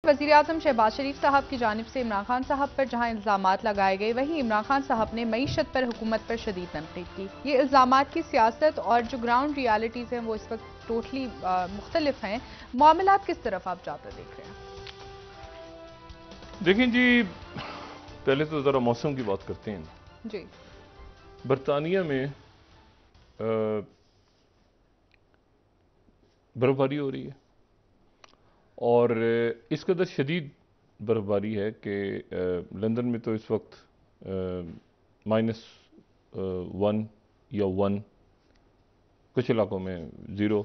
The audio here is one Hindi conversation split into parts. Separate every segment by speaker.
Speaker 1: वज़ीर आज़म शहबाज शरीफ साहब की जानिब से इमरान खान साहब पर जहां इल्ज़ामात लगाए गए, वहीं इमरान खान साहब ने मईशत पर हुकूमत पर शदीद तनकीद की। ये इल्ज़ामात की सियासत और जो ग्राउंड रियलिटीज़ हैं वो इस वक्त टोटली मुख्तलिफ हैं। मामलात किस तरफ आप जाते देख रहे हैं?
Speaker 2: देखें जी, पहले तो ज़रा मौसम की बात करते हैं
Speaker 1: जी।
Speaker 2: बरतानिया में बर्फबारी हो रही है और इस कदर शदीद बर्फबारी है कि लंदन में तो इस वक्त -1 या 1, कुछ इलाकों में 0,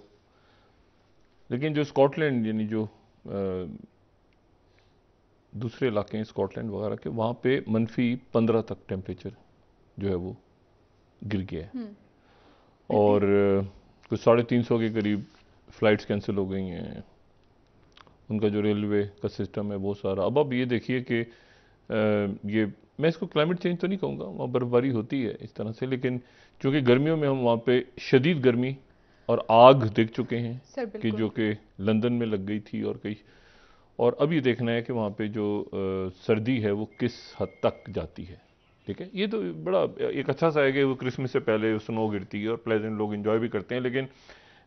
Speaker 2: लेकिन जो स्कॉटलैंड यानी जो दूसरे इलाके हैं स्कॉटलैंड वगैरह के, वहाँ पे -15 तक टेम्परेचर जो है वो गिर गया है और कुछ 350 के करीब फ़्लाइट्स कैंसिल हो गई हैं। उनका जो रेलवे का सिस्टम है वो सारा, अब ये देखिए कि ये, मैं इसको क्लाइमेट चेंज तो नहीं कहूँगा, वहाँ बर्फबारी होती है इस तरह से, लेकिन चूँकि गर्मियों में हम वहाँ पे शदीद गर्मी और आग देख चुके हैं कि जो कि लंदन में लग गई थी और कई, और अब ये देखना है कि वहाँ पे जो सर्दी है वो किस हद तक जाती है। ठीक है, ये तो बड़ा एक अच्छा सा है कि वो क्रिसमस से पहले स्नो गिरती है और प्लेजेंट लोग एंजॉय भी करते हैं, लेकिन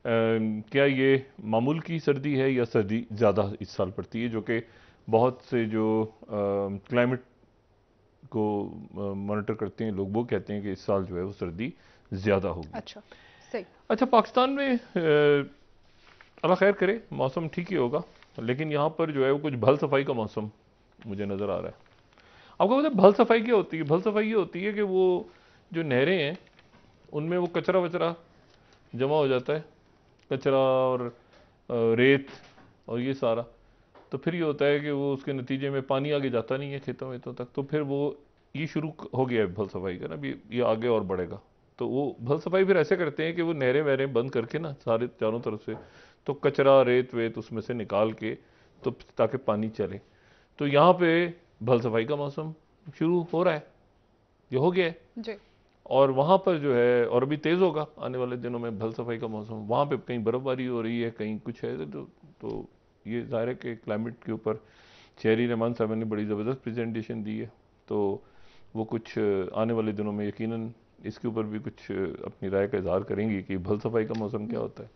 Speaker 2: क्या ये मामूल की सर्दी है या सर्दी ज़्यादा इस साल पड़ती है, जो कि बहुत से जो क्लाइमेट को मॉनिटर करते हैं लोग वो कहते हैं कि इस साल जो है वो सर्दी ज़्यादा होगी।
Speaker 1: अच्छा, सही।
Speaker 2: अच्छा, पाकिस्तान में अल्लाह खैर करे, मौसम ठीक ही होगा, लेकिन यहाँ पर जो है वो कुछ भल सफाई का मौसम मुझे नज़र आ रहा है। आपको पता है भल सफाई क्या होती है? भल सफाई ये होती है कि वो जो नहरें हैं उनमें वो कचरा वचरा जमा हो जाता है, कचरा और रेत और ये सारा, तो फिर ये होता है कि वो उसके नतीजे में पानी आगे जाता नहीं है खेतों वेतों तक, तो फिर वो ये शुरू हो गया है भल सफाई का ना, अभी ये आगे और बढ़ेगा। तो वो भल सफाई फिर ऐसे करते हैं कि वो नहरें वहरें बंद करके ना सारे चारों तरफ से, तो कचरा रेत वेत उसमें से निकाल के, तो ताकि पानी चले। तो यहाँ पे भल सफाई का मौसम शुरू हो रहा है, ये हो गया है
Speaker 1: जी।
Speaker 2: और वहाँ पर जो है, और अभी तेज़ होगा आने वाले दिनों में भल सफाई का मौसम। वहाँ पे कहीं बर्फ़बारी हो रही है, कहीं कुछ है, तो ये ज़ाहिर है कि क्लाइमेट के ऊपर शहरी रहमान साहब ने बड़ी ज़बरदस्त प्रेजेंटेशन दी है, तो वो कुछ आने वाले दिनों में यकीनन इसके ऊपर भी कुछ अपनी राय का इजहार करेंगी कि भल सफाई का मौसम क्या होता है।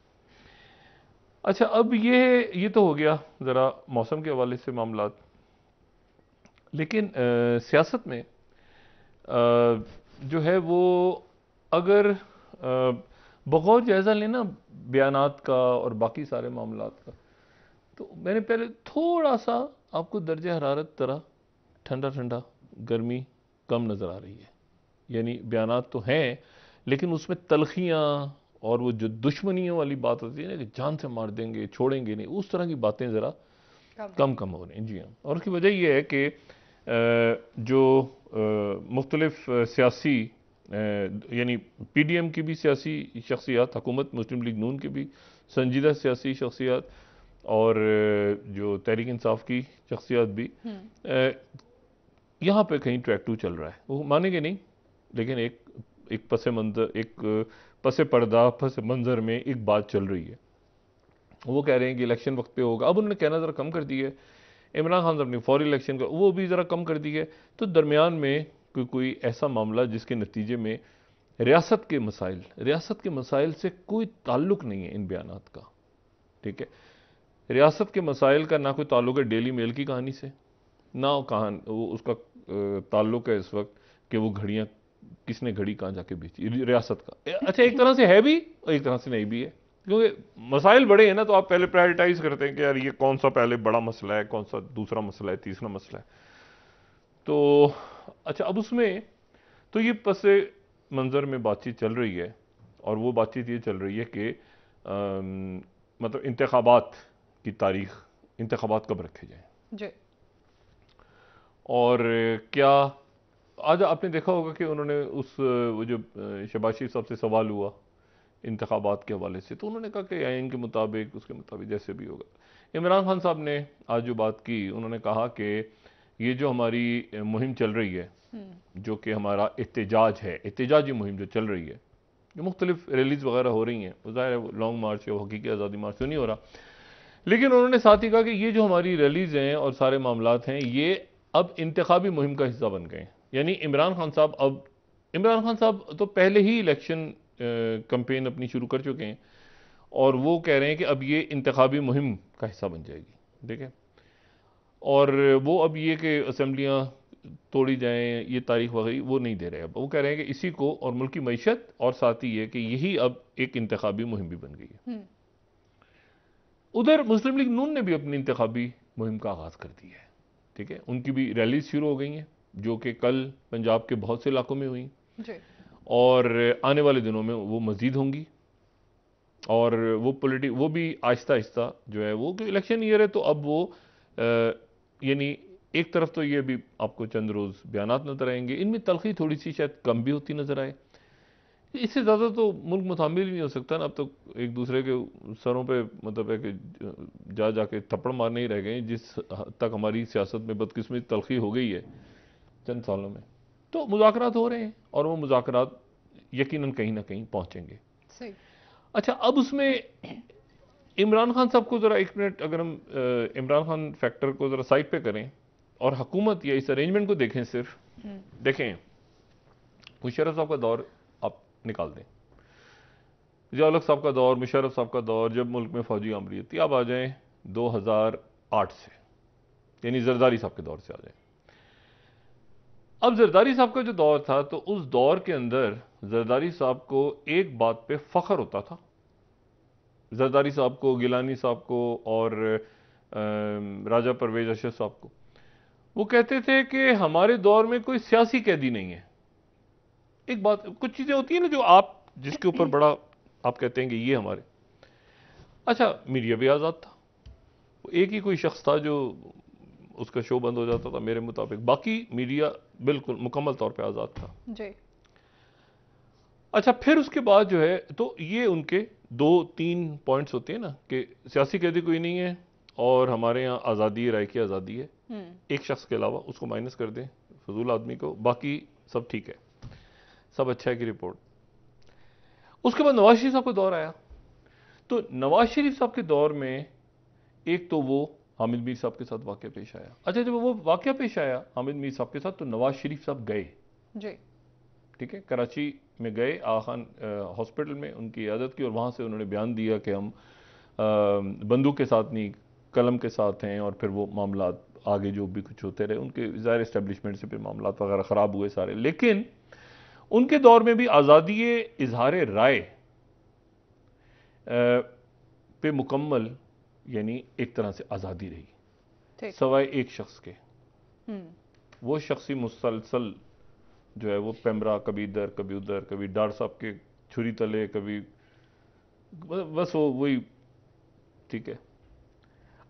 Speaker 2: अच्छा, अब ये तो हो गया ज़रा मौसम के हवाले से मामलात, लेकिन सियासत में जो है वो अगर बगौर जायज़ा लेना बयानात का और बाकी सारे मामलात का, तो मैंने पहले थोड़ा सा आपको दर्जा हरारत तरह ठंडा ठंडा गर्मी कम नज़र आ रही है, यानी बयानात तो हैं लेकिन उसमें तलखियाँ और वो जो दुश्मनियों वाली बात होती है ना कि जान से मार देंगे छोड़ेंगे नहीं, उस तरह की बातें ज़रा कम कम हो रही हैं। जी हाँ, और उसकी वजह यह है कि जो मुख्तलिफ सियासी यानी PDM की भी सियासी शख्सियात, हुकूमत मुस्लिम लीग नून की भी संजीदा सियासी शख्सियात और जो तहरीक इंसाफ की शख्सियात भी यहाँ पे कहीं ट्रैक 2 चल रहा है। वो मानेंगे नहीं, लेकिन एक पसे मंजर, एक पसे पर्दा पसे मंजर में एक बात चल रही है। वो कह रहे हैं कि इलेक्शन वक्त पे होगा, अब उन्होंने कहना ज़रा कम कर दिया है। इमरान खान साहब ने फौरी इलेक्शन का वो भी ज़रा कम कर दिया है। तो दरमियान में कोई ऐसा मामला जिसके नतीजे में रियासत के मसाइल से कोई ताल्लुक़ नहीं है इन बयानात का। ठीक है, रियासत के मसाइल का ना कोई ताल्लुक़ है डेली मेल की कहानी से, ना वो उसका ताल्लुक़ है इस वक्त कि वो घड़ियाँ किसने घड़ी कहाँ जाके बेची, रियासत का। अच्छा, एक तरह से है भी और एक तरह से नहीं भी है, क्योंकि मसाइल बड़े हैं ना, तो आप पहले प्रायोरिटाइज करते हैं कि यार ये कौन सा पहले बड़ा मसला है, कौन सा दूसरा मसला है, तीसरा मसला है। तो अच्छा, अब उसमें तो ये पसे मंजर में बातचीत चल रही है और वो बातचीत ये चल रही है कि मतलब इंतखाबात की तारीख, इंतखाबात कब रखे जाएं
Speaker 1: जी।
Speaker 2: और क्या आज आपने देखा होगा कि उन्होंने वो जो शहबाज शरीफ साहब से सवाल हुआ इंतखाबात के हवाले से, तो उन्होंने कहा कि आइन के मुताबिक, उसके मुताबिक जैसे भी होगा। इमरान खान साहब ने आज जो बात की, उन्होंने कहा कि ये जो हमारी मुहिम चल रही है, जो कि हमारा एहतजाज है, एहतजाजी मुहिम जो चल रही है, जो मुख्तलिफ रैलीज वगैरह हो रही हैं, वो ज़ाहिर है लॉन्ग मार्च या हकीकी आज़ादी मार्च तो नहीं हो रहा, लेकिन उन्होंने साथ ही कहा कि ये जो हमारी रैलीज हैं और सारे मामलात हैं, ये अब इंतखाबी मुहिम का हिस्सा बन गए हैं। यानी इमरान खान साहब तो पहले ही इलेक्शन कैंपेन अपनी शुरू कर चुके हैं और वो कह रहे हैं कि अब ये इंतखाबी मुहिम का हिस्सा बन जाएगी, ठीक है। और वो अब ये कि असेंबलियाँ तोड़ी जाएं, ये तारीख वगैरह वो नहीं दे रहे। अब वो कह रहे हैं कि इसी को और मुल्क की मईशत और साथ ही ये कि यही अब एक इंतखाबी मुहिम भी बन गई है। उधर मुस्लिम लीग नून ने भी अपनी इंतखाबी मुहिम का आगाज़ कर दिया है, ठीक है। उनकी भी रैलीज शुरू हो गई हैं जो कि कल पंजाब के बहुत से इलाकों में हुई और आने वाले दिनों में वो मज़ीद होंगी। और वो भी आहिस्ता आहिस्ता जो है वो, इलेक्शन ईयर है तो अब वो यानी एक तरफ तो ये भी आपको चंद रोज़ बयानात नजर आएंगे, इनमें तलखी थोड़ी सी शायद कम भी होती नजर आए। इससे ज़्यादा तो मुल्क मुतामिल ही नहीं हो सकता ना। अब तो एक दूसरे के सरों पे मतलब है कि जाके थप्पड़ मारने ही रह गए, जिस हद तक हमारी सियासत में बदकिस्मती तलखी हो गई है चंद सालों में। तो मुज़ाकरात हो रहे हैं और वो मुज़ाकरात यकीनन कहीं ना कहीं पहुंचेंगे।
Speaker 1: सही।
Speaker 2: अच्छा, अब उसमें इमरान खान साहब को ज़रा एक मिनट, अगर हम इमरान खान फैक्टर को ज़रा साइड पे करें और हुकूमत या इस अरेंजमेंट को देखें, सिर्फ देखें, मुशर्रफ साहब का दौर आप निकाल दें, ज़िया-उल-हक साहब का दौर, मुशर्रफ साहब का दौर, जब मुल्क में फौजी आमरीत थी। अब आ जाएं 2008 से, यानी जरदारी साहब के दौर से आ जाएं। अब जरदारी साहब का जो दौर था, तो उस दौर के अंदर जरदारी साहब को एक बात पे फख्र होता था, जरदारी साहब को, गिलानी साहब को और राजा परवेज अशरफ साहब को। वो कहते थे कि हमारे दौर में कोई सियासी कैदी नहीं है। एक बात, कुछ चीजें होती है ना जो आप जिसके ऊपर बड़ा आप कहते हैं कि ये हमारे। अच्छा, मीडिया भी आज़ाद था, एक ही कोई शख्स था जो उसका शो बंद हो जाता था मेरे मुताबिक, बाकी मीडिया बिल्कुल मुकम्मल तौर पे आज़ाद था
Speaker 1: जी।
Speaker 2: अच्छा, फिर उसके बाद जो है तो ये उनके 2-3 पॉइंट्स होते हैं ना कि सियासी कैदी कोई नहीं है और हमारे यहाँ आज़ादी राय की आज़ादी है, एक शख्स के अलावा, उसको माइनस कर दें, फजूल आदमी को, बाकी सब ठीक है, सब अच्छा है की रिपोर्ट। उसके बाद नवाज शरीफ साहब का दौर आया। तो नवाज शरीफ साहब के दौर में एक तो वो हामिद मीर साहब के साथ वाकया पेश आया। अच्छा, जब वो वाकया पेश आया हामिद मीर साहब के साथ, तो नवाज शरीफ साहब गए
Speaker 1: जी,
Speaker 2: ठीक है, कराची में गए, आगा खान हॉस्पिटल में उनकी इयादत की और वहाँ से उन्होंने बयान दिया कि हम बंदूक के साथ नहीं कलम के साथ हैं। और फिर वो मामला आगे जो भी कुछ होते रहे, उनके ज़ाहिर इस्टेब्लिशमेंट से फिर मामला वगैरह ख़राब हुए सारे। लेकिन उनके दौर में भी आज़ादी इजहार राय पे मुकम्मल यानी एक तरह से आज़ादी रही, सवाए एक शख्स के। वो शख्सी मुसलसल जो है वो पैमरा, कभी इधर कभी उधर, कभी डार साहब के छुरी तले, कभी बस वो वही, ठीक है।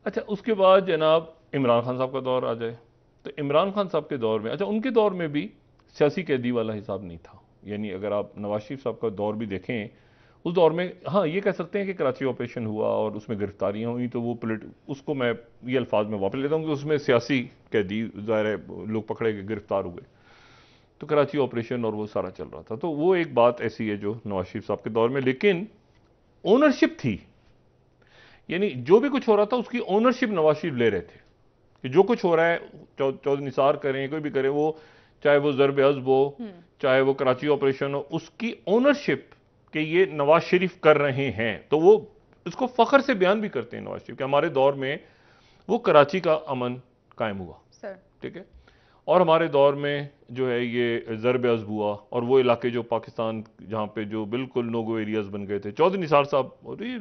Speaker 2: अच्छा, उसके बाद जनाब इमरान खान साहब का दौर आ जाए, तो इमरान खान साहब के दौर में, अच्छा उनके दौर में भी सियासी कैदी वाला हिसाब नहीं था। यानी अगर आप नवाज शरीफ साहब का दौर भी देखें, उस दौर में हाँ ये कह सकते हैं कि कराची ऑपरेशन हुआ और उसमें गिरफ्तारियां हुई, तो वो उसको मैं ये अल्फाज में वापस लेता हूँ कि उसमें सियासी कैदी ज़ाहिर है लोग पकड़े गए, गिरफ्तार हुए, तो कराची ऑपरेशन और वो सारा चल रहा था। तो वो एक बात ऐसी है जो नवाज शरीफ साहब के दौर में, लेकिन ओनरशिप थी, यानी जो भी कुछ हो रहा था उसकी ओनरशिप नवाज शरीफ ले रहे थे कि जो कुछ हो रहा है, चौधरी निसार करें, कोई भी करे, वो चाहे वो ज़रब अज़ब हो, चाहे वो कराची ऑपरेशन हो, उसकी ओनरशिप कि ये नवाज शरीफ कर रहे हैं। तो वो इसको फख्र से बयान भी करते हैं नवाज शरीफ कि हमारे दौर में वो कराची का अमन कायम हुआ, ठीक है, और हमारे दौर में जो है ये ज़रब अज़ब हुआ और वो इलाके जो पाकिस्तान जहाँ पे जो बिल्कुल नो गो एरियाज बन गए थे, चौधरी निसार साहब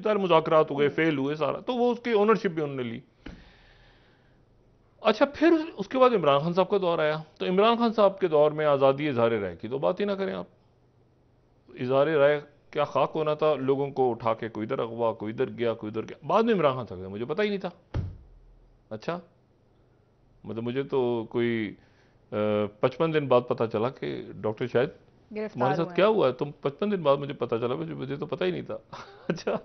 Speaker 2: सारे मुज़ाकरात हो गए, फेल हुए सारा, तो वो उसकी ओनरशिप भी उन्होंने ली। अच्छा, फिर उसके बाद इमरान खान साहब का दौर आया। तो इमरान खान साहब के दौर में आज़ादी इजहार राय की तो बात ही ना करें आप। इजहार राय क्या खाक होना था, लोगों को उठा के कोई इधर अगवा, कोई इधर गया, कोई इधर गया। बाद में इमरान खान साहब, मुझे पता ही नहीं था। अच्छा, मतलब मुझे तो कोई 55 दिन बाद पता चला कि डॉक्टर शायद तुम्हारे साथ क्या हुआ है, तुम 55 दिन बाद मुझे पता चला, मुझे तो पता ही नहीं था। अच्छा,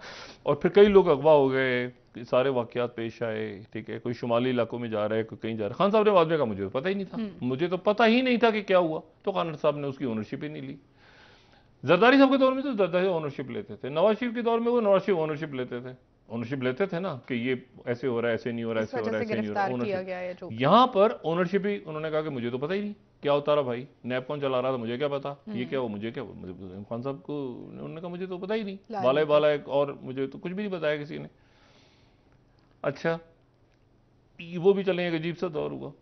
Speaker 2: और फिर कई लोग अगवा हो गए, सारे वाकयात पेश आए, ठीक है, कोई शुमाली इलाकों में जा रहा है, कोई कहीं जा रहा है। खान साहब ने बाद में कहा मुझे तो पता ही नहीं था, मुझे तो पता ही नहीं था कि क्या हुआ। तो खान साहब ने उसकी ओनरशिप ही नहीं ली। जरदारी साहब के दौर में तो जरदारी ओनरशिप लेते थे, नवाज शरीफ के दौर में वो नवाज शरीफ ओनरशिप लेते थे, ओनरशिप लेते थे ना कि ये ऐसे हो रहा है, ऐसे नहीं हो रहा है,
Speaker 1: इस
Speaker 2: ऐसे हो
Speaker 1: वजह
Speaker 2: रहा है,
Speaker 1: से
Speaker 2: ऐसे नहीं हो रहा है,
Speaker 1: गिरफ्तार किया
Speaker 2: ओनरशिप।
Speaker 1: गया है जो
Speaker 2: यहाँ पर ओनरशिप ही उन्होंने कहा कि मुझे तो पता ही नहीं क्या उतारा भाई, नैब कौन चला रहा था मुझे क्या पता, ये क्या हो मुझे क्या, मुझे खान साहब को उन्होंने कहा मुझे तो पता ही नहीं, बाला ही बाला है, और मुझे तो कुछ भी नहीं बताया किसी ने। अच्छा, वो भी चलें, एक अजीब सा दौर हुआ।